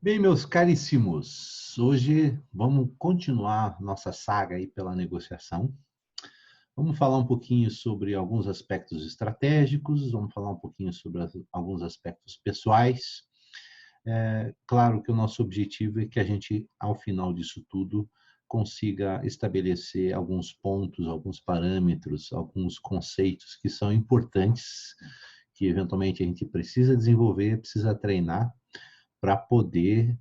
Bem, meus caríssimos, hoje vamos continuar nossa saga aí pela negociação. Vamos falar um pouquinho sobre alguns aspectos estratégicos, vamos falar um pouquinho sobre alguns aspectos pessoais. Claro que o nosso objetivo é que a gente, ao final disso tudo, consiga estabelecer alguns pontos, alguns parâmetros, alguns conceitos que são importantes, que eventualmente a gente precisa desenvolver, precisa treinar para poder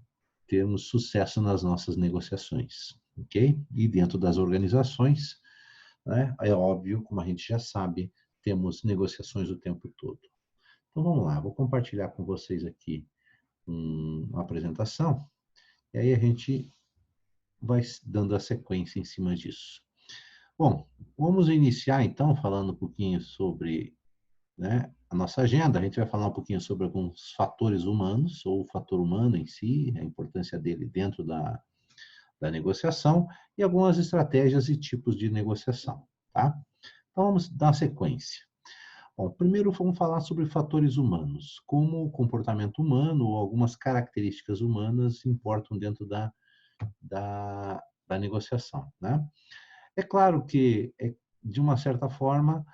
termos sucesso nas nossas negociações, ok? E dentro das organizações, né, é óbvio, como a gente já sabe, temos negociações o tempo todo. Então vamos lá, vou compartilhar com vocês aqui uma apresentação, e aí a gente vai dando a sequência em cima disso. Bom, vamos iniciar então falando um pouquinho sobre, né, a nossa agenda. A gente vai falar um pouquinho sobre alguns fatores humanos, ou o fator humano em si, a importância dele dentro da negociação, e algumas estratégias e tipos de negociação, tá? Então vamos dar sequência. Bom, primeiro vamos falar sobre fatores humanos, como o comportamento humano ou algumas características humanas importam dentro da negociação, né? É claro que, de uma certa forma,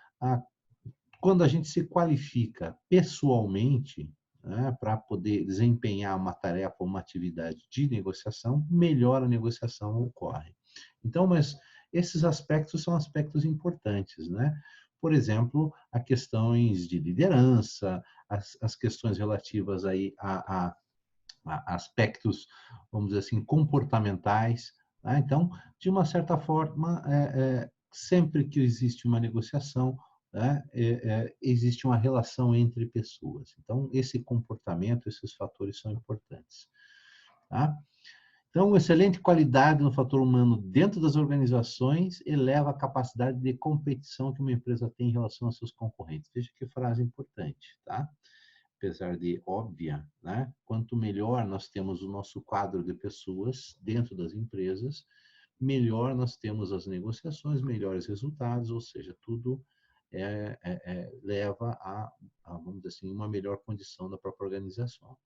quando a gente se qualifica pessoalmente, né, para poder desempenhar uma tarefa ou uma atividade de negociação, melhor a negociação ocorre. Então, mas esses aspectos são aspectos importantes, né? Por exemplo, as questões de liderança, as questões relativas aí a aspectos, vamos dizer assim, comportamentais, né? Então, de uma certa forma, sempre que existe uma negociação, né, existe uma relação entre pessoas. Então, esse comportamento, esses fatores são importantes. Tá? Então, excelente qualidade no fator humano dentro das organizações eleva a capacidade de competição que uma empresa tem em relação aos seus concorrentes. Veja que frase importante, tá? Apesar de óbvia, né? Quanto melhor nós temos o nosso quadro de pessoas dentro das empresas, melhor nós temos as negociações, melhores resultados, ou seja, tudo leva vamos dizer assim, uma melhor condição da própria organização.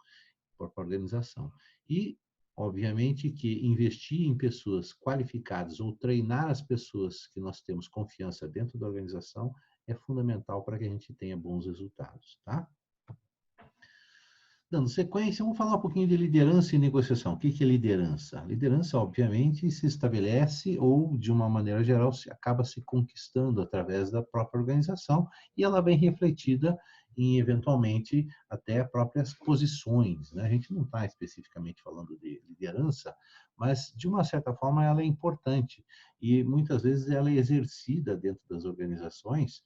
E, obviamente, que investir em pessoas qualificadas ou treinar as pessoas que nós temos confiança dentro da organização é fundamental para que a gente tenha bons resultados, tá? Dando sequência, vamos falar um pouquinho de liderança e negociação. O que é liderança? Liderança, obviamente, se estabelece ou, de uma maneira geral, acaba se conquistando através da própria organização e ela vem refletida em, eventualmente, até próprias posições, né? A gente não está especificamente falando de liderança, mas, de uma certa forma, ela é importante e, muitas vezes, ela é exercida dentro das organizações,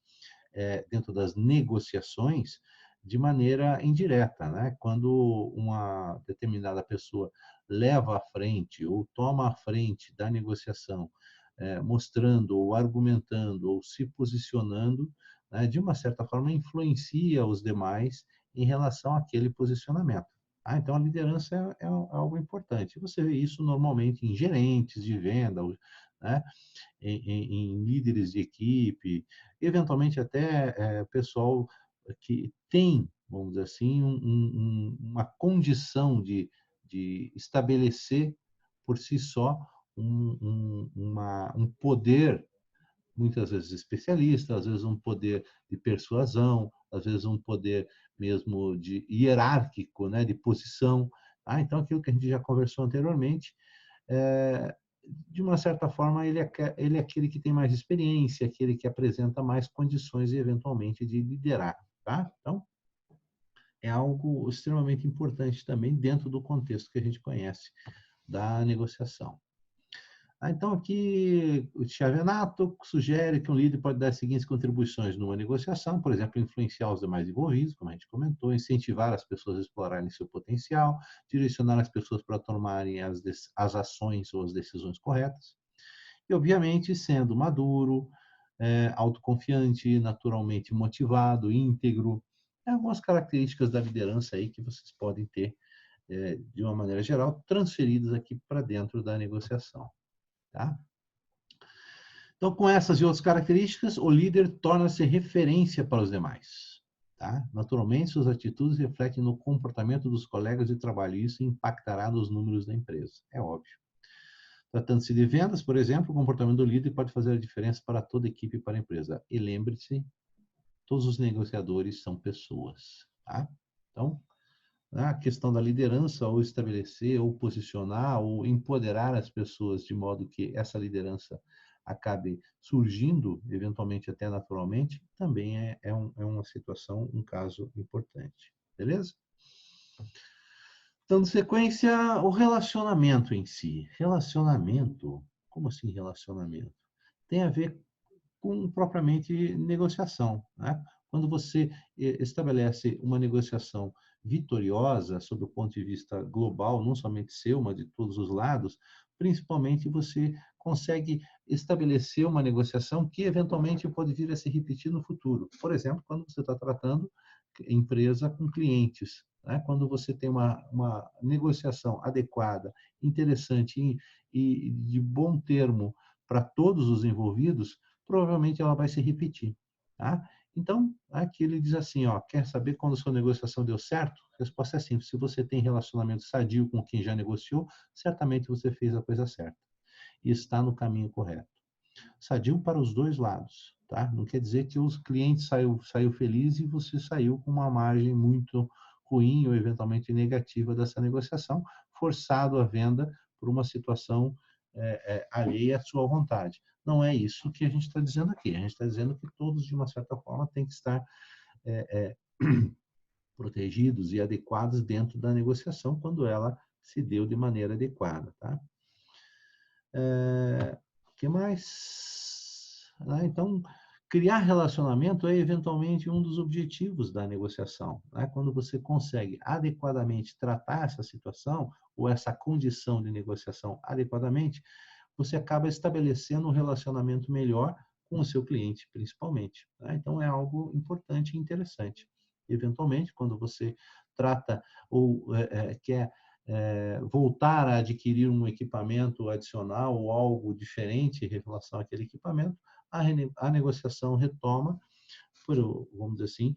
dentro das negociações, de maneira indireta, né? Quando uma determinada pessoa leva à frente ou toma à frente da negociação, mostrando ou argumentando ou se posicionando, né, de uma certa forma influencia os demais em relação àquele posicionamento. Ah, então a liderança é algo importante. Você vê isso normalmente em gerentes de venda, né, em líderes de equipe, eventualmente até pessoal que tem, vamos dizer assim, uma condição de estabelecer por si só um poder, muitas vezes especialista, às vezes um poder de persuasão, às vezes um poder mesmo de hierárquico, né, de posição. Então, aquilo que a gente já conversou anteriormente, de uma certa forma, ele é aquele que tem mais experiência, aquele que apresenta mais condições, eventualmente, de liderar. Tá? Então, é algo extremamente importante também dentro do contexto que a gente conhece da negociação. Então, aqui o Chiavenato sugere que um líder pode dar as seguintes contribuições numa negociação, por exemplo, influenciar os demais envolvidos, como a gente comentou, incentivar as pessoas a explorarem seu potencial, direcionar as pessoas para tomarem as ações ou as decisões corretas, e, obviamente, sendo maduro, autoconfiante, naturalmente motivado, íntegro, algumas características da liderança aí que vocês podem ter, de uma maneira geral, transferidas aqui para dentro da negociação. Tá? Então, com essas e outras características, o líder torna-se referência para os demais. Tá? Naturalmente, suas atitudes refletem no comportamento dos colegas de trabalho e isso impactará nos números da empresa. É óbvio. Tratando-se de vendas, por exemplo, o comportamento do líder pode fazer a diferença para toda a equipe e para a empresa. E lembre-se, todos os negociadores são pessoas. Tá? Então, a questão da liderança, ou estabelecer, ou posicionar, ou empoderar as pessoas de modo que essa liderança acabe surgindo, eventualmente até naturalmente, também é uma situação, um caso importante. Beleza? Dando sequência, o relacionamento em si. Relacionamento, como assim relacionamento? Tem a ver com propriamente negociação. Né? Quando você estabelece uma negociação vitoriosa, sob o ponto de vista global, não somente seu, mas de todos os lados, principalmente você consegue estabelecer uma negociação que eventualmente pode vir a se repetir no futuro. Por exemplo, quando você está tratando empresa com clientes. Né? Quando você tem uma negociação adequada, interessante e de bom termo para todos os envolvidos, provavelmente ela vai se repetir. Tá? Então, aqui ele diz assim, ó, quer saber quando a sua negociação deu certo? A resposta é simples. Se você tem relacionamento sadio com quem já negociou, certamente você fez a coisa certa e está no caminho correto. Sadio para os dois lados. Tá? Não quer dizer que os clientes saiu feliz e você saiu com uma margem muito ruim ou eventualmente negativa dessa negociação, forçado à venda por uma situação alheia à sua vontade. Não é isso que a gente está dizendo aqui. A gente está dizendo que todos, de uma certa forma, têm que estar protegidos e adequados dentro da negociação quando ela se deu de maneira adequada. Tá? O que mais? Então, criar relacionamento é eventualmente um dos objetivos da negociação. Né? Quando você consegue adequadamente tratar essa situação ou essa condição de negociação adequadamente, você acaba estabelecendo um relacionamento melhor com o seu cliente, principalmente. Né? Então, é algo importante e interessante. Eventualmente, quando você trata ou quer voltar a adquirir um equipamento adicional ou algo diferente em relação àquele equipamento, a negociação retoma, vamos dizer assim,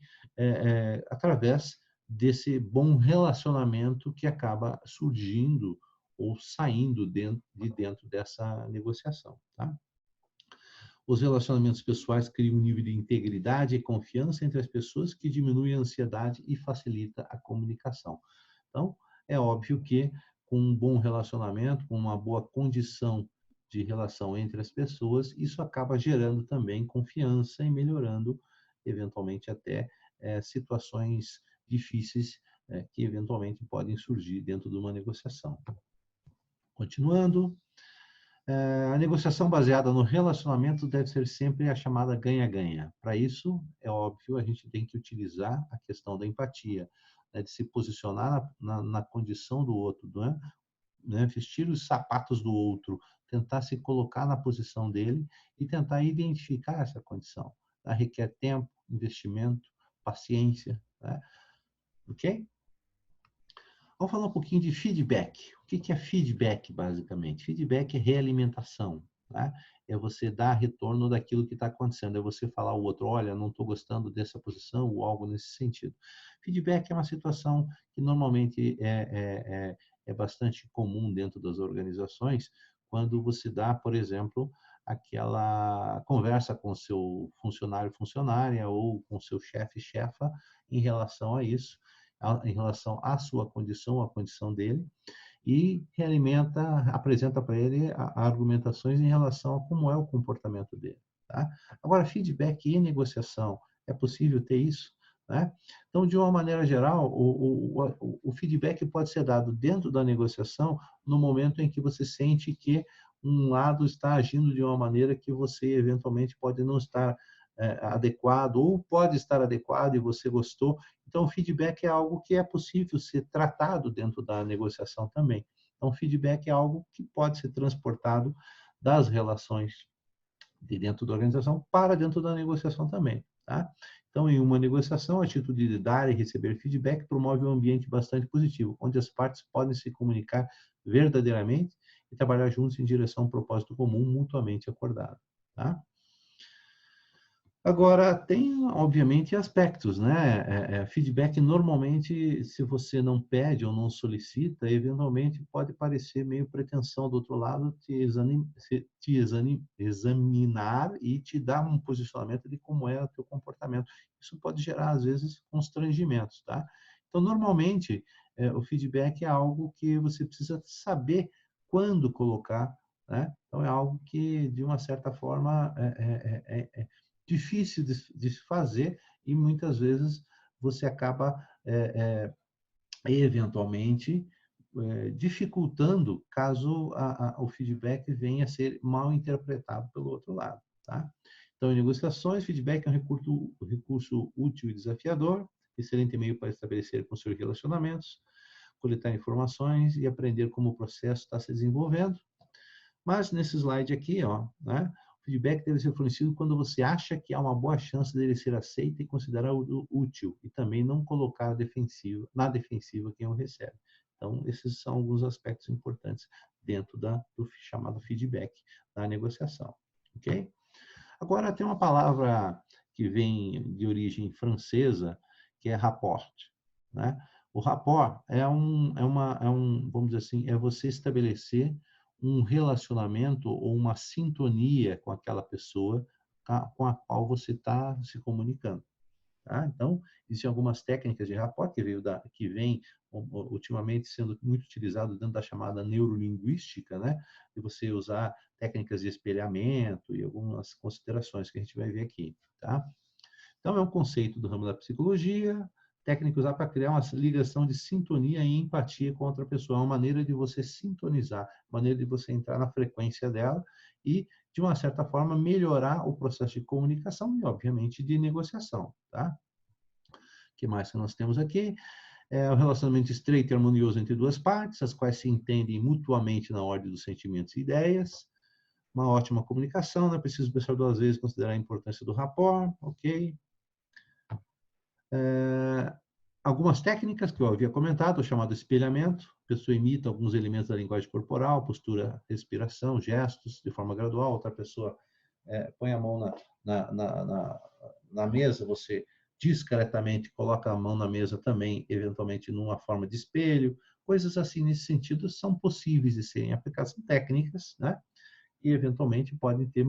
através desse bom relacionamento que acaba surgindo ou saindo de dentro dessa negociação. Tá? Os relacionamentos pessoais criam um nível de integridade e confiança entre as pessoas que diminui a ansiedade e facilita a comunicação. Então, é óbvio que com um bom relacionamento, com uma boa condição de relação entre as pessoas, isso acaba gerando também confiança e melhorando, eventualmente, até situações difíceis que eventualmente podem surgir dentro de uma negociação. Continuando, a negociação baseada no relacionamento deve ser sempre a chamada ganha-ganha. Para isso, é óbvio, a gente tem que utilizar a questão da empatia, né, de se posicionar na condição do outro, né, vestir os sapatos do outro, tentar se colocar na posição dele e tentar identificar essa condição. Tá? Requer tempo, investimento, paciência. Né? Ok? Vamos falar um pouquinho de feedback. O que é feedback, basicamente? Feedback é realimentação. Tá? É você dar retorno daquilo que está acontecendo. É você falar ao outro, olha, não estou gostando dessa posição ou algo nesse sentido. Feedback é uma situação que normalmente é bastante comum dentro das organizações, quando você dá, por exemplo, aquela conversa com o seu funcionário, funcionária ou com o seu chefe, chefa, em relação a isso, em relação à sua condição, à condição dele, e apresenta para ele argumentações em relação a como é o comportamento dele. Tá? Agora, feedback e negociação, é possível ter isso? Né? Então, de uma maneira geral, o feedback pode ser dado dentro da negociação no momento em que você sente que um lado está agindo de uma maneira que você eventualmente pode não estar adequado ou pode estar adequado e você gostou. Então, o feedback é algo que é possível ser tratado dentro da negociação também. Então, o feedback é algo que pode ser transportado das relações de dentro da organização para dentro da negociação também. Tá? Então, em uma negociação, a atitude de dar e receber feedback promove um ambiente bastante positivo, onde as partes podem se comunicar verdadeiramente e trabalhar juntos em direção a um propósito comum mutuamente acordado. Tá? Agora, tem, obviamente, aspectos, né? Feedback, normalmente, se você não pede ou não solicita, eventualmente pode parecer meio pretensão do outro lado examinar e te dar um posicionamento de como é o teu comportamento. Isso pode gerar, às vezes, constrangimentos, tá? Então, normalmente, o feedback é algo que você precisa saber quando colocar, né? Então, é algo que, de uma certa forma, difícil de se fazer e muitas vezes você acaba eventualmente dificultando caso o feedback venha a ser mal interpretado pelo outro lado, tá? Então, em negociações, feedback é um recurso útil e desafiador, excelente meio para estabelecer com seus relacionamentos, coletar informações e aprender como o processo está se desenvolvendo. Mas nesse slide aqui, ó, né, o feedback deve ser fornecido quando você acha que há uma boa chance dele ser aceito e considerado útil, e também não colocar na defensiva quem o recebe. Então, esses são alguns aspectos importantes dentro do chamado feedback da negociação. Ok? Agora, tem uma palavra que vem de origem francesa, que é rapport, né? O rapport vamos dizer assim, é você estabelecer um relacionamento ou uma sintonia com aquela pessoa com a qual você está se comunicando. Tá? Então, existem algumas técnicas de rapport que vem ultimamente sendo muito utilizado dentro da chamada neurolinguística, né? De você usar técnicas de espelhamento e algumas considerações que a gente vai ver aqui, tá? Então, é um conceito do ramo da psicologia, técnica usada para criar uma ligação de sintonia e empatia com outra pessoa, uma maneira de você sintonizar, maneira de você entrar na frequência dela e, de uma certa forma, melhorar o processo de comunicação e, obviamente, de negociação, tá? O que mais que nós temos aqui? É o relacionamento estreito e harmonioso entre duas partes, as quais se entendem mutuamente na ordem dos sentimentos e ideias. Uma ótima comunicação, não é preciso pensar duas vezes considerar a importância do rapport, ok? Algumas técnicas que eu havia comentado, o chamado espelhamento, a pessoa imita alguns elementos da linguagem corporal, postura, respiração, gestos, de forma gradual, outra pessoa põe a mão na mesa, você discretamente coloca a mão na mesa também, eventualmente numa forma de espelho, coisas assim nesse sentido são possíveis de serem aplicadas, são técnicas, né? E eventualmente podem ter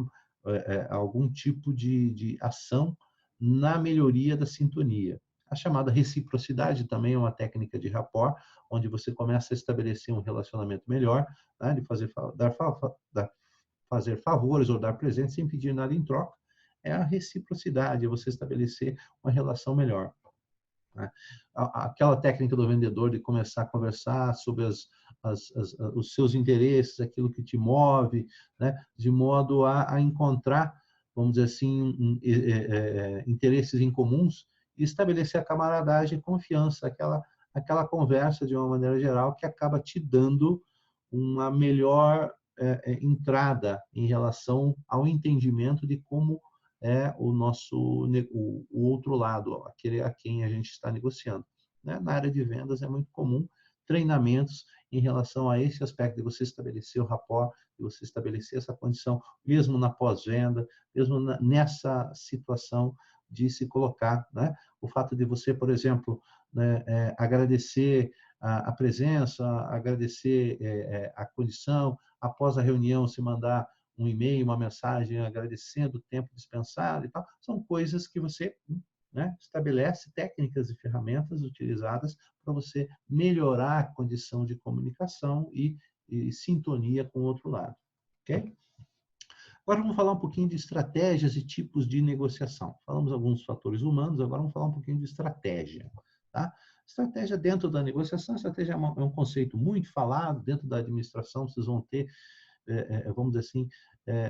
algum tipo de ação na melhoria da sintonia. A chamada reciprocidade também é uma técnica de rapport, onde você começa a estabelecer um relacionamento melhor, né, de fazer favores ou dar presentes sem pedir nada em troca. É a reciprocidade, é você estabelecer uma relação melhor. Né? Aquela técnica do vendedor de começar a conversar sobre os seus interesses, aquilo que te move, né? De modo a encontrar, vamos dizer assim, interesses em comuns e estabelecer a camaradagem e confiança, aquela conversa de uma maneira geral que acaba te dando uma melhor entrada em relação ao entendimento de como é o outro lado, aquele a quem a gente está negociando. Né? Na área de vendas é muito comum treinamentos em relação a esse aspecto de você estabelecer o rapport, de você estabelecer essa condição, mesmo na pós-venda, mesmo nessa situação de se colocar, né? O fato de você, por exemplo, né, agradecer a presença, agradecer a condição, após a reunião se mandar um e-mail, uma mensagem agradecendo o tempo dispensado e tal, são coisas que você, né, estabelece técnicas e ferramentas utilizadas para você melhorar a condição de comunicação e sintonia com o outro lado, ok? Agora vamos falar um pouquinho de estratégias e tipos de negociação. Falamos alguns fatores humanos, agora vamos falar um pouquinho de estratégia, tá? Estratégia dentro da negociação, estratégia é um conceito muito falado dentro da administração, vocês vão ter vamos dizer assim,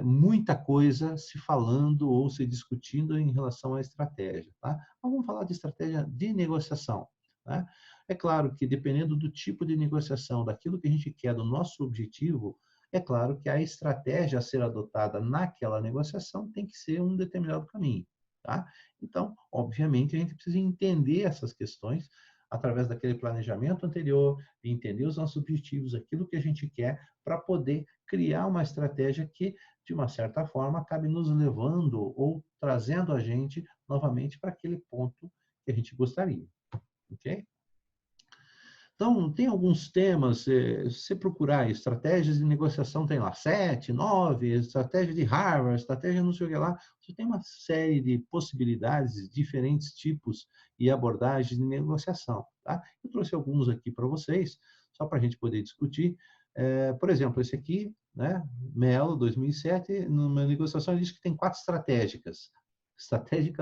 muita coisa se falando ou se discutindo em relação à estratégia. Tá? Mas vamos falar de estratégia de negociação. Né? É claro que, dependendo do tipo de negociação, daquilo que a gente quer, do nosso objetivo, é claro que a estratégia a ser adotada naquela negociação tem que ser um determinado caminho. Tá? Então, obviamente, a gente precisa entender essas questões através daquele planejamento anterior, de entender os nossos objetivos, aquilo que a gente quer, para poder criar uma estratégia que, de uma certa forma, acabe nos levando ou trazendo a gente novamente para aquele ponto que a gente gostaria. Ok? Então, tem alguns temas, se você procurar estratégias de negociação, tem lá 7, 9, estratégia de Harvard, estratégia não sei o que lá, você tem uma série de possibilidades, diferentes tipos e abordagens de negociação. Tá? Eu trouxe alguns aqui para vocês, só para a gente poder discutir. Por exemplo, esse aqui, né, Mello, 2007, numa negociação, ele diz que tem 4 estratégicas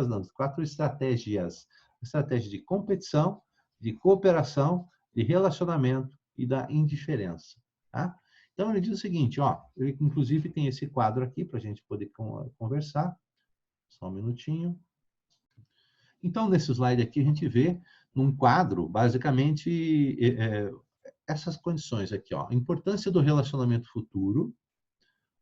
não, 4 estratégias. Estratégia de competição, de cooperação, de relacionamento e da indiferença. Tá? Então, ele diz o seguinte, ó, ele inclusive tem esse quadro aqui para a gente poder conversar. Só um minutinho. Então, nesse slide aqui, a gente vê num quadro, basicamente, essas condições aqui. Ó, a importância do relacionamento futuro,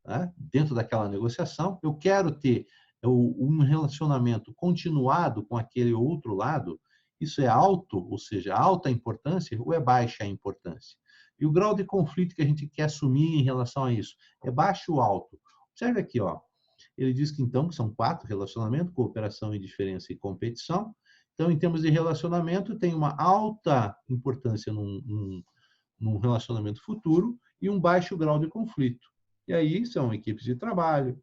tá? Dentro daquela negociação. Eu quero ter um relacionamento continuado com aquele outro lado. Isso é alto, ou seja, alta importância, ou é baixa a importância? E o grau de conflito que a gente quer assumir em relação a isso, é baixo ou alto? Observe aqui, ó. Ele diz que, então, que são 4 relacionamentos: cooperação, indiferença e competição. Então, em termos de relacionamento, tem uma alta importância num relacionamento futuro e um baixo grau de conflito. E aí são equipes de trabalho,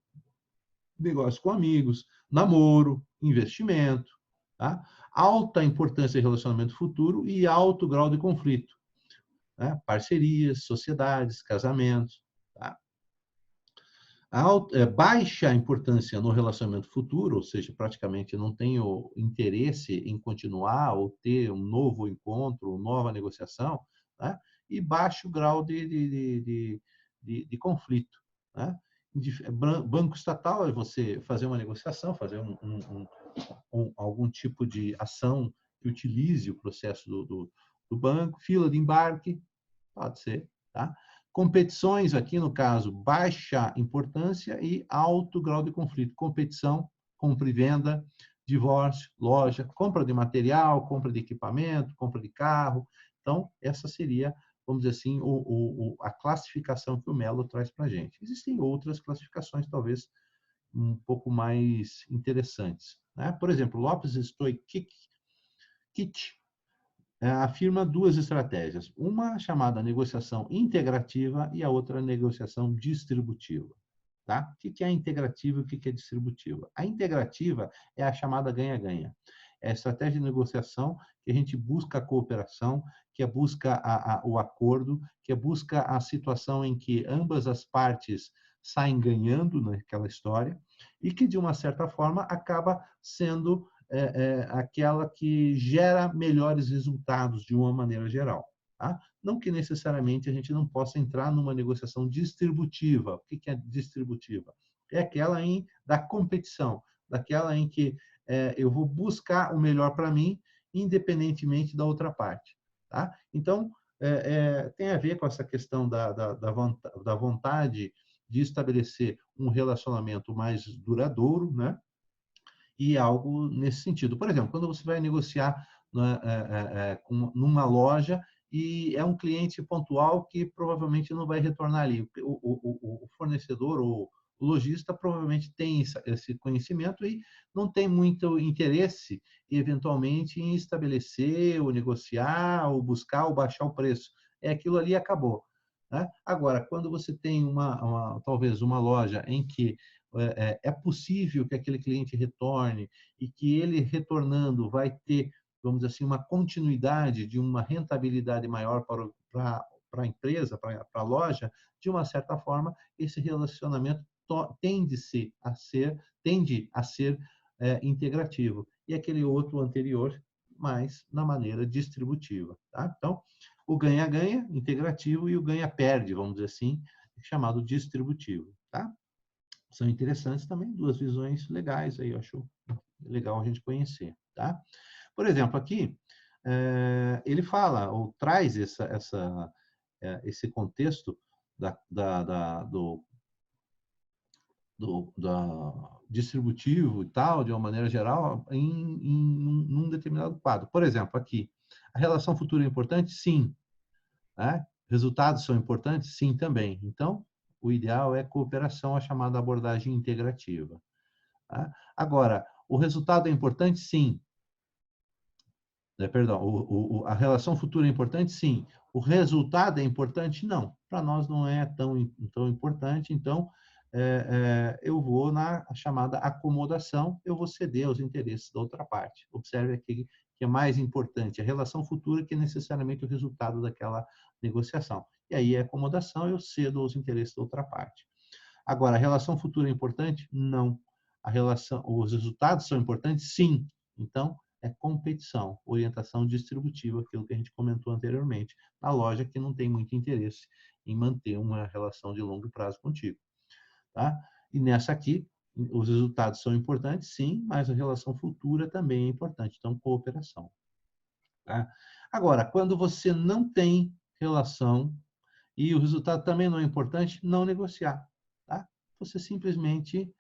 negócio com amigos, namoro, investimento, tá? Alta importância de relacionamento futuro e alto grau de conflito, né? Parcerias, sociedades, casamentos, tá? Baixa importância no relacionamento futuro, ou seja, praticamente não tenho interesse em continuar ou ter um novo encontro, nova negociação, né? E baixo grau de conflito, né? Banco estatal é você fazer uma negociação, fazer algum tipo de ação que utilize o processo do banco. Fila de embarque, pode ser, tá? Competições, aqui no caso, baixa importância e alto grau de conflito. Competição, compra e venda, divórcio, loja, compra de material, compra de equipamento, compra de carro. Então, essa seria, vamos dizer assim, a classificação que o Mello traz para a gente. Existem outras classificações, talvez, um pouco mais interessantes, né? Por exemplo, Lopes Stoichkich afirma 2 estratégias, uma chamada negociação integrativa e a outra negociação distributiva. Tá? O que é integrativa e o que é distributiva? A integrativa é a chamada ganha-ganha. É a estratégia de negociação que a gente busca a cooperação, que busca o acordo, que busca a situação em que ambas as partes saem ganhando naquela história e que, de uma certa forma, acaba sendo aquela que gera melhores resultados de uma maneira geral. Tá? Não que necessariamente a gente não possa entrar numa negociação distributiva. O que é distributiva? É aquela da competição, daquela em que eu vou buscar o melhor para mim, independentemente da outra parte. Tá? Então, tem a ver com essa questão da vontade de estabelecer um relacionamento mais duradouro, né? E algo nesse sentido. Por exemplo, quando você vai negociar numa loja e é um cliente pontual que provavelmente não vai retornar ali. O fornecedor ou o lojista provavelmente tem esse conhecimento e não tem muito interesse, eventualmente, em estabelecer, ou negociar, ou buscar, ou baixar o preço. Aquilo ali acabou. Né? Agora, quando você tem talvez uma loja em que é possível que aquele cliente retorne e que ele retornando vai ter, vamos dizer assim, uma continuidade de uma rentabilidade maior para a empresa, para a loja, de uma certa forma, esse relacionamento tende a ser integrativo. E aquele outro anterior, mais na maneira distributiva. Tá? Então, o ganha-ganha, integrativo, e o ganha-perde, vamos dizer assim, chamado distributivo. Tá? São interessantes também, 2 visões legais aí, eu acho legal a gente conhecer, tá? Por exemplo, aqui, ele fala, ou traz esse contexto da distributivo e tal, de uma maneira geral, num determinado quadro. Por exemplo, aqui, A relação futura é importante? Sim. Né? Resultados são importantes? Sim, também. Então, o ideal é cooperação, a chamada abordagem integrativa. Tá? Agora, o resultado é importante? Sim. Perdão, a relação futura é importante? Sim. O resultado é importante? Não. Para nós não é tão importante, então eu vou na chamada acomodação, eu vou ceder aos interesses da outra parte. Observe aqui que é mais importante a relação futura que necessariamente o resultado daquela negociação. E aí é acomodação, eu cedo aos interesses da outra parte. Agora, a relação futura é importante? Não. Os resultados são importantes? Sim. Então, é competição, orientação distributiva, aquilo que a gente comentou anteriormente. Na loja que não tem muito interesse em manter uma relação de longo prazo contigo. Tá? E nessa aqui, os resultados são importantes, sim, mas a relação futura também é importante. Então, cooperação. Tá? Agora, quando você não tem relação e o resultado também não é importante, não negociar. Tá? Você simplesmente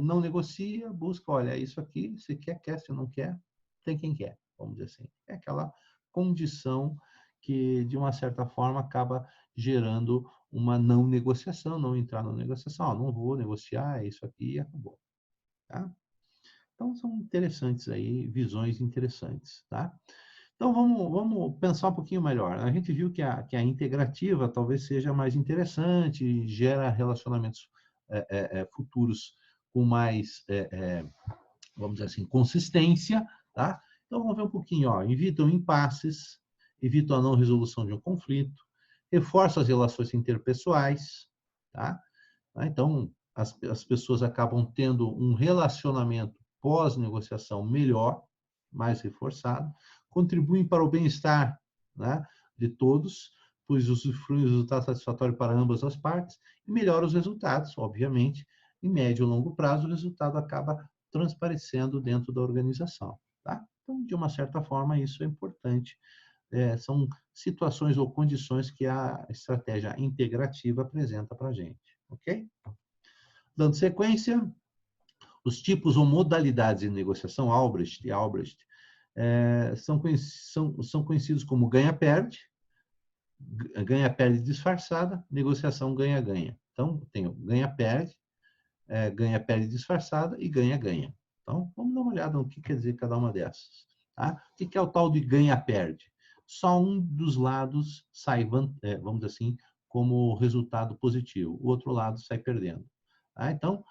não negocia, busca, olha, isso aqui, se quer, se não quer, tem quem quer, vamos dizer assim. É aquela condição que, de uma certa forma, acaba gerando uma não negociação, não entrar na negociação. Não vou negociar, é isso aqui e acabou. Tá? Então, são interessantes aí, visões interessantes. Tá? Então, vamos pensar um pouquinho melhor. A gente viu que a integrativa talvez seja mais interessante, gera relacionamentos futuros com mais, vamos dizer assim, consistência. Tá? Então, vamos ver um pouquinho. Ó. Evitam impasses, evitam a não resolução de um conflito, reforçam as relações interpessoais. Tá? Então, as pessoas acabam tendo um relacionamento pós-negociação melhor, mais reforçado, contribuem para o bem-estar, né, de todos, pois usufruem do resultado satisfatório para ambas as partes e melhora os resultados, obviamente. Em médio e longo prazo, o resultado acaba transparecendo dentro da organização. Tá? Então, de uma certa forma, isso é importante. São situações ou condições que a estratégia integrativa apresenta para a gente. Ok? Dando sequência, os tipos ou modalidades de negociação Albrecht e Albrecht são conhecidos como ganha-perde, ganha-perde disfarçada, negociação ganha-ganha. Então, tem o ganha-perde, ganha-perde disfarçada e ganha-ganha. Então, vamos dar uma olhada no que quer dizer cada uma dessas. Tá? O que é o tal de ganha-perde? Só um dos lados sai, vamos dizer assim, como resultado positivo, o outro lado sai perdendo. Tá? Então,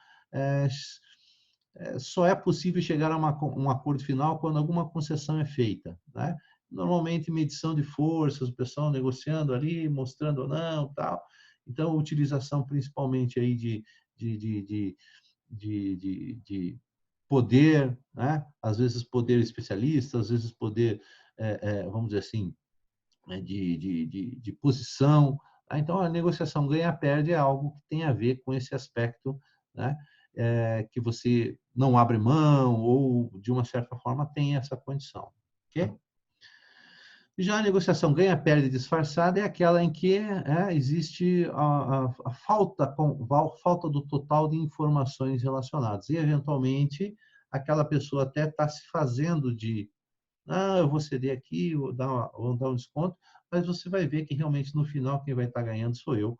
só é possível chegar a um acordo final quando alguma concessão é feita. Né? Normalmente, medição de forças, o pessoal negociando ali, mostrando ou não, tal. Então, utilização principalmente aí de poder, né? Às vezes poder especialista, às vezes poder, vamos dizer assim, de posição. Tá? Então, a negociação ganha-perde é algo que tem a ver com esse aspecto, né? Que você não abre mão ou, de uma certa forma, tem essa condição. Okay? Já a negociação ganha-perde disfarçada é aquela em que existe a falta do total de informações relacionadas. E, eventualmente, aquela pessoa até está se fazendo de eu vou ceder aqui, vou dar um desconto, mas você vai ver que realmente no final quem vai estar ganhando sou eu.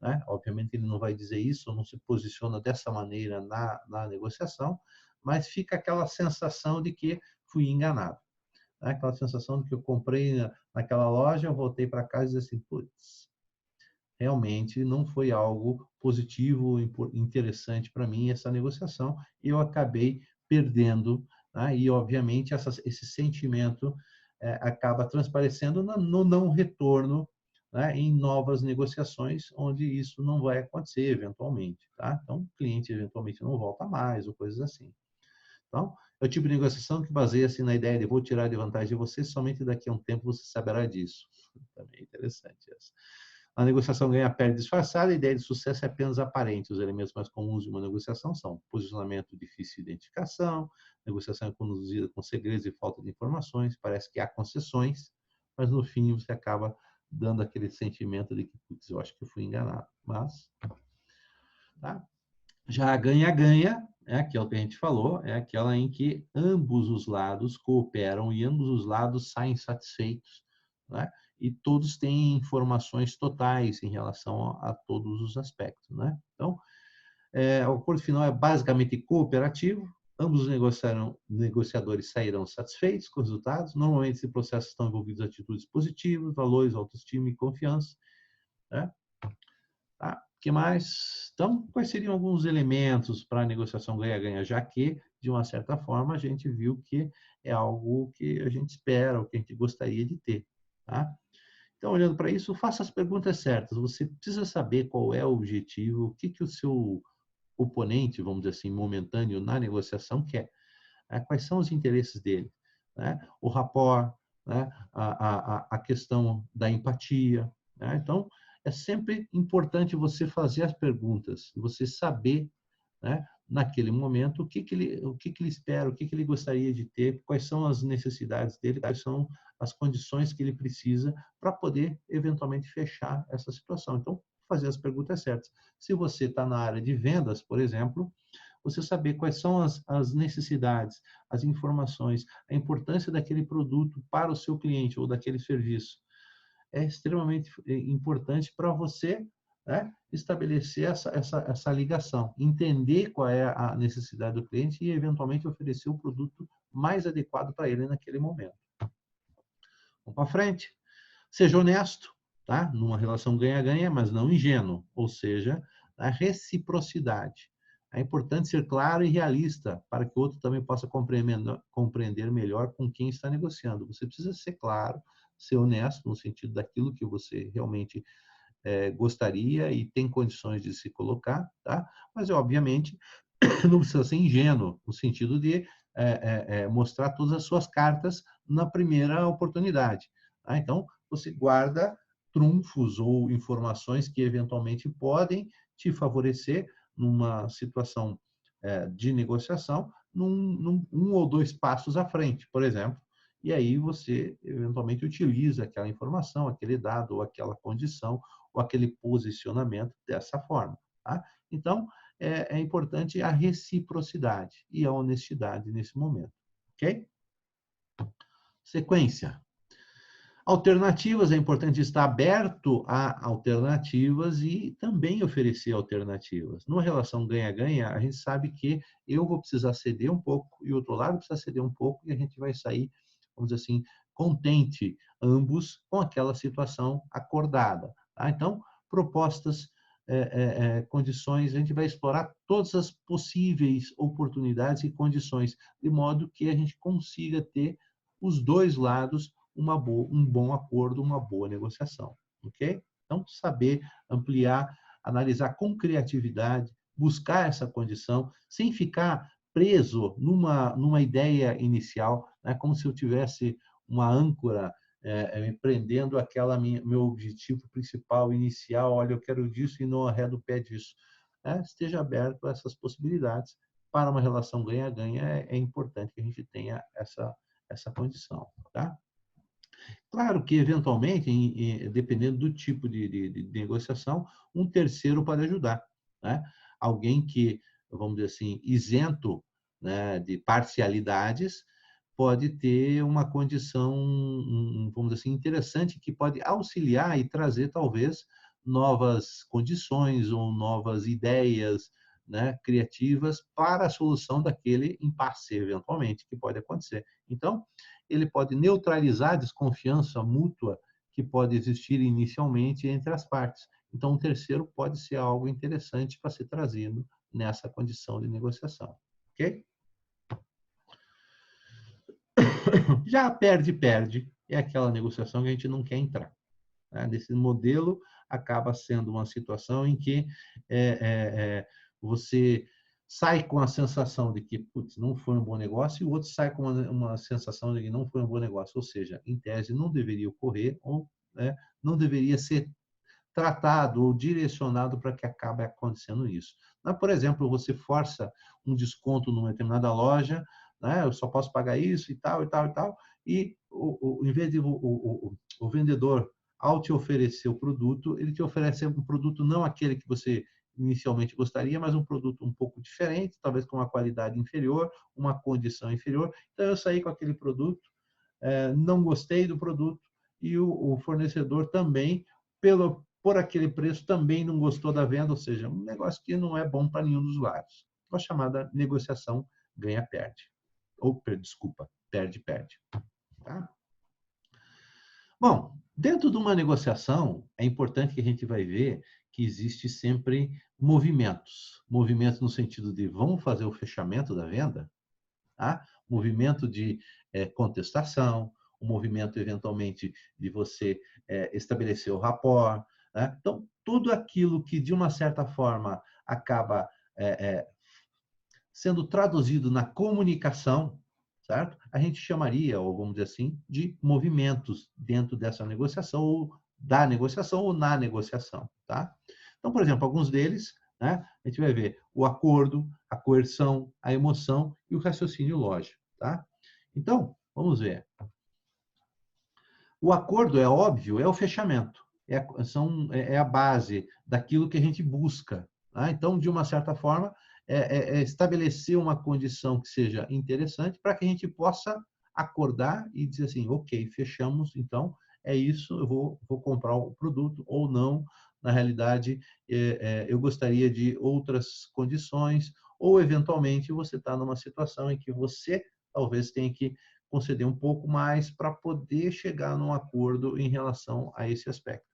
Né? Obviamente ele não vai dizer isso, não se posiciona dessa maneira na negociação, mas fica aquela sensação de que fui enganado. Né? Aquela sensação de que eu comprei naquela loja, eu voltei para casa e disse assim, putz, realmente não foi algo positivo, interessante para mim essa negociação, e eu acabei perdendo, né? E obviamente esse sentimento acaba transparecendo no não retorno, né? Em novas negociações, onde isso não vai acontecer eventualmente. Tá? Então, o cliente eventualmente não volta mais, ou coisas assim. Então, é o tipo de negociação que baseia-se na ideia de vou tirar de vantagem de você, somente daqui a um tempo você saberá disso. Também é interessante essa. A negociação ganha-perde disfarçada, a ideia de sucesso é apenas aparente. Os elementos mais comuns de uma negociação são posicionamento difícil de identificação, negociação é conduzida com segredos e falta de informações, parece que há concessões, mas no fim você acaba dando aquele sentimento de que, putz, eu acho que eu fui enganado. Mas, tá? Já a ganha-ganha é aquela que a gente falou, é aquela em que ambos os lados cooperam e ambos os lados saem satisfeitos, né? E todos têm informações totais em relação a todos os aspectos, né? Então, o acordo final é basicamente cooperativo, ambos os negociadores sairão satisfeitos com os resultados. Normalmente, esse processo estão envolvidos atitudes positivas, valores, autoestima e confiança, né? Tá? O que mais? Então, quais seriam alguns elementos para a negociação ganha-ganha, já que, de uma certa forma, a gente viu que é algo que a gente espera, o que a gente gostaria de ter. Tá? Então, olhando para isso, faça as perguntas certas. Você precisa saber qual é o objetivo, o que, que o seu oponente, vamos dizer assim, momentâneo na negociação quer. Né? Quais são os interesses dele? Né? O rapport, né? A questão da empatia. Né? Então, é sempre importante você fazer as perguntas, você saber, né, naquele momento o que ele espera, o que ele gostaria de ter, quais são as necessidades dele, quais são as condições que ele precisa para poder eventualmente fechar essa situação. Então, fazer as perguntas certas. Se você está na área de vendas, por exemplo, você saber quais são as necessidades, as informações, a importância daquele produto para o seu cliente ou daquele serviço é extremamente importante para você, né, estabelecer essa ligação, entender qual é a necessidade do cliente e, eventualmente, oferecer o produto mais adequado para ele naquele momento. Vamos para frente. Seja honesto, tá? Numa relação ganha-ganha, mas não ingênuo, ou seja, a reciprocidade. É importante ser claro e realista para que o outro também possa compreender melhor com quem está negociando. Você precisa ser claro, ser honesto no sentido daquilo que você realmente gostaria e tem condições de se colocar, tá? Mas, obviamente, não precisa ser ingênuo, no sentido de mostrar todas as suas cartas na primeira oportunidade. Tá? Então, você guarda trunfos ou informações que eventualmente podem te favorecer numa situação de negociação, um ou dois passos à frente, por exemplo. E aí você eventualmente utiliza aquela informação, aquele dado, ou aquela condição, ou aquele posicionamento dessa forma. Tá? Então, é importante a reciprocidade e a honestidade nesse momento. Ok? Sequência. Alternativas, é importante estar aberto a alternativas e também oferecer alternativas. Numa relação ganha-ganha, a gente sabe que eu vou precisar ceder um pouco e o outro lado precisa ceder um pouco e a gente vai sair, vamos dizer assim, contente ambos com aquela situação acordada. Tá? Então, propostas, condições, a gente vai explorar todas as possíveis oportunidades e condições, de modo que a gente consiga ter os dois lados um bom acordo, uma boa negociação, ok? Então, saber ampliar, analisar com criatividade, buscar essa condição, sem ficar preso numa ideia inicial, né? Como se eu tivesse uma âncora empreendendo meu objetivo principal, inicial, olha, eu quero disso e não arredo o pé disso. Esteja aberto a essas possibilidades. Para uma relação ganha-ganha, é importante que a gente tenha essa condição, tá? Claro que, eventualmente, dependendo do tipo de negociação, um terceiro pode ajudar. Né? Alguém que, vamos dizer assim, isento, né, de parcialidades, pode ter uma condição, vamos dizer assim, interessante, que pode auxiliar e trazer, talvez, novas condições ou novas ideias, né, criativas para a solução daquele impasse, eventualmente, que pode acontecer. Então, ele pode neutralizar a desconfiança mútua que pode existir inicialmente entre as partes. Então, um terceiro pode ser algo interessante para ser trazido nessa condição de negociação. Ok? Já perde-perde é aquela negociação que a gente não quer entrar. Né? Nesse modelo, acaba sendo uma situação em que você sai com a sensação de que, putz, não foi um bom negócio, e o outro sai com uma sensação de que não foi um bom negócio. Ou seja, em tese, não deveria ocorrer, ou não deveria ser tratado ou direcionado para que acabe acontecendo isso. Mas, por exemplo, você força um desconto numa determinada loja, né? Eu só posso pagar isso e tal, e tal, e tal, e em vez de o vendedor, ao te oferecer o produto, ele te oferece um produto não aquele que você inicialmente gostaria, mas um produto um pouco diferente, talvez com uma qualidade inferior, uma condição inferior. Então, eu saí com aquele produto, não gostei do produto, e o fornecedor também, por aquele preço, também não gostou da venda, ou seja, um negócio que não é bom para nenhum dos lados. A chamada negociação ganha-perde. Ou, desculpa, perde-perde. Tá? Bom, dentro de uma negociação, é importante que a gente vai ver que existe sempre movimentos. Movimentos no sentido de vamos fazer o fechamento da venda, tá? Movimento de contestação, o movimento, eventualmente, de você estabelecer o rapport. Né? Então, tudo aquilo que, de uma certa forma, acaba sendo traduzido na comunicação, certo? A gente chamaria, ou vamos dizer assim, de movimentos dentro dessa negociação, ou da negociação, ou na negociação, tá? Então, por exemplo, alguns deles, né, a gente vai ver o acordo, a coerção, a emoção e o raciocínio lógico, tá? Então, vamos ver. O acordo, é óbvio, é o fechamento, é a base daquilo que a gente busca. Tá? Então, de uma certa forma, estabelecer uma condição que seja interessante para que a gente possa acordar e dizer assim, ok, fechamos, então é isso, eu vou comprar o produto ou não. Na realidade, eu gostaria de outras condições, ou eventualmente você está numa situação em que você talvez tenha que conceder um pouco mais para poder chegar num acordo em relação a esse aspecto.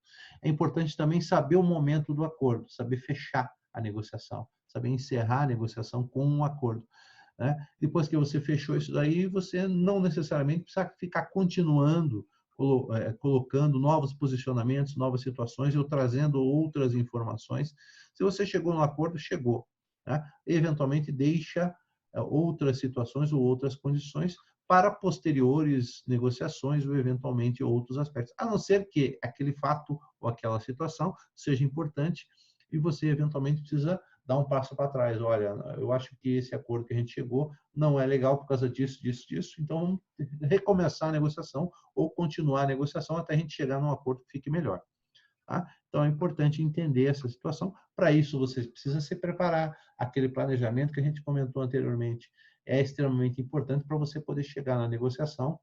É importante também saber o momento do acordo, saber fechar a negociação, saber encerrar a negociação com um acordo. Né? Depois que você fechou isso daí, você não necessariamente precisa ficar continuando colocando novos posicionamentos, novas situações ou trazendo outras informações. Se você chegou no acordo, chegou. Né? Eventualmente deixa outras situações ou outras condições para posteriores negociações ou eventualmente outros aspectos, a não ser que aquele fato ou aquela situação seja importante e você eventualmente precisa dar um passo para trás. Olha, eu acho que esse acordo que a gente chegou não é legal por causa disso, disso, disso, então vamos recomeçar a negociação ou continuar a negociação até a gente chegar num acordo que fique melhor. Tá? Então, é importante entender essa situação. Para isso, você precisa se preparar. Aquele planejamento que a gente comentou anteriormente é extremamente importante para você poder chegar na negociação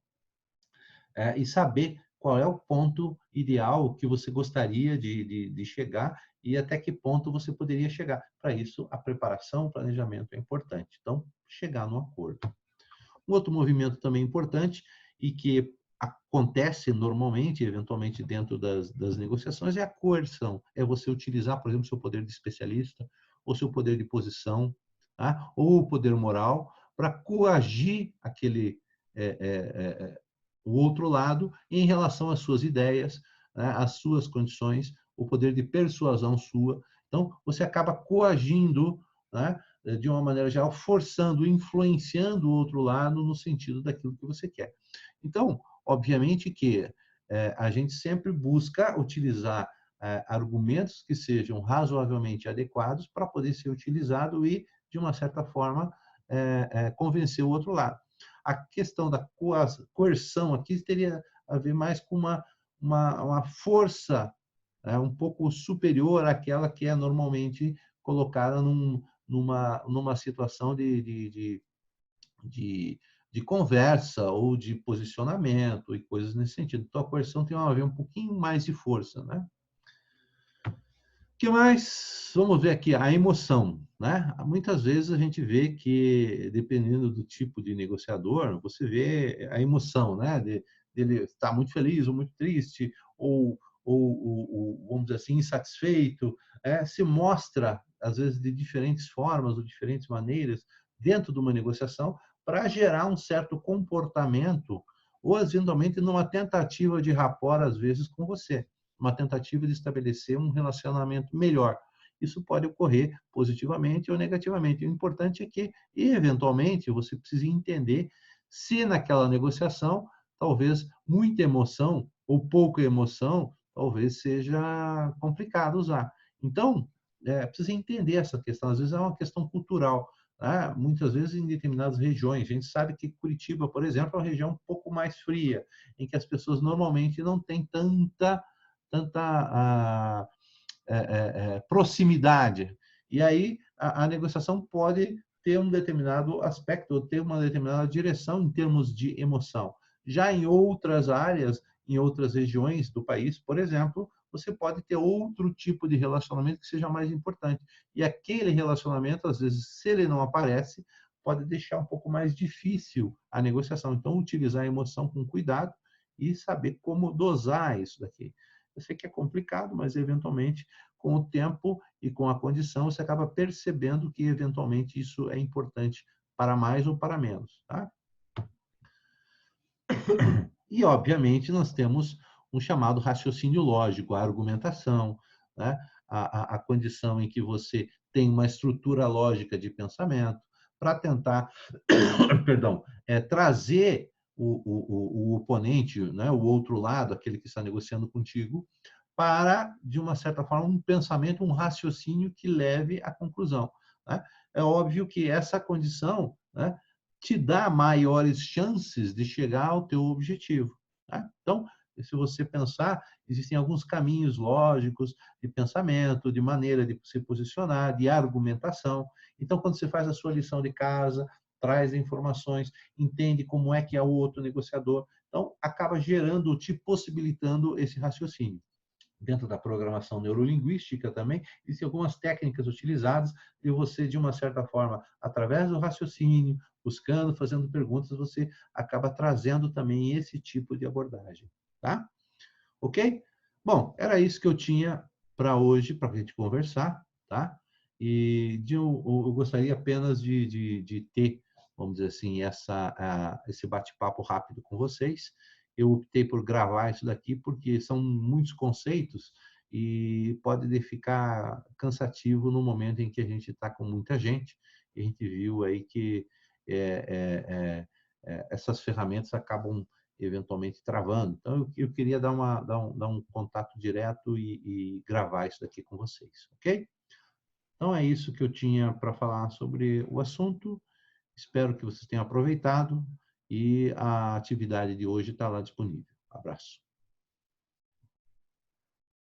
e saber qual é o ponto ideal que você gostaria de chegar e até que ponto você poderia chegar. Para isso, a preparação, o planejamento é importante. Então, chegar no acordo. Um outro movimento também importante e que acontece normalmente, eventualmente dentro das negociações, é a coerção. É você utilizar, por exemplo, seu poder de especialista, ou seu poder de posição, tá? Ou o poder moral, para coagir o outro lado em relação às suas ideias, né? Às suas condições, o poder de persuasão sua. Então, você acaba coagindo, né? De uma maneira geral, forçando, influenciando o outro lado no sentido daquilo que você quer. Então, obviamente que a gente sempre busca utilizar argumentos que sejam razoavelmente adequados para poder ser utilizado e, de uma certa forma, convencer o outro lado. A questão da coerção aqui teria a ver mais com uma força um pouco superior àquela que é normalmente colocada numa situação de conversa ou de posicionamento e coisas nesse sentido. Então, a coerção tem a ver um pouquinho mais de força, né? O que mais? Vamos ver aqui, a emoção, né? Muitas vezes a gente vê que, dependendo do tipo de negociador, você vê a emoção, né? Dele estar muito feliz ou muito triste, ou vamos dizer assim, insatisfeito, se mostra, às vezes, de diferentes formas ou diferentes maneiras dentro de uma negociação para gerar um certo comportamento ou, eventualmente, numa tentativa de rapport, às vezes, com você. Uma tentativa de estabelecer um relacionamento melhor. Isso pode ocorrer positivamente ou negativamente. O importante é que, eventualmente, você precise entender se naquela negociação, talvez muita emoção ou pouca emoção, talvez seja complicado usar. Então, precisa entender essa questão. Às vezes é uma questão cultural. Né? Muitas vezes em determinadas regiões. A gente sabe que Curitiba, por exemplo, é uma região um pouco mais fria, em que as pessoas normalmente não têm tanta proximidade. E aí a negociação pode ter um determinado aspecto, ou ter uma determinada direção em termos de emoção. Já em outras áreas, em outras regiões do país, por exemplo, você pode ter outro tipo de relacionamento que seja mais importante. E aquele relacionamento, às vezes, se ele não aparece, pode deixar um pouco mais difícil a negociação. Então, utilizar a emoção com cuidado e saber como dosar isso daqui. Eu sei que é complicado, mas eventualmente, com o tempo e com a condição, você acaba percebendo que eventualmente isso é importante para mais ou para menos, tá? E, obviamente, nós temos um chamado raciocínio lógico, a argumentação, né? A condição em que você tem uma estrutura lógica de pensamento para tentar, perdão, trazer o oponente, né? O outro lado, aquele que está negociando contigo, para, de uma certa forma, um pensamento, um raciocínio que leve à conclusão, né? É óbvio que essa condição, né, te dá maiores chances de chegar ao teu objetivo, tá? Então, se você pensar, existem alguns caminhos lógicos de pensamento, de maneira de se posicionar, de argumentação. Então, quando você faz a sua lição de casa, traz informações, entende como é que é o outro negociador, então acaba gerando, te possibilitando esse raciocínio. Dentro da programação neurolinguística também, existem algumas técnicas utilizadas e você, de uma certa forma, através do raciocínio, buscando, fazendo perguntas, você acaba trazendo também esse tipo de abordagem, tá? Ok? Bom, era isso que eu tinha para hoje, para a gente conversar, tá? E eu gostaria apenas de ter, vamos dizer assim, esse bate-papo rápido com vocês. Eu optei por gravar isso daqui porque são muitos conceitos e pode ficar cansativo no momento em que a gente está com muita gente. E a gente viu aí que essas ferramentas acabam eventualmente travando. Então, eu queria dar um contato direto e gravar isso daqui com vocês, ok? Então, é isso que eu tinha para falar sobre o assunto. Espero que vocês tenham aproveitado e a atividade de hoje está lá disponível. Abraço.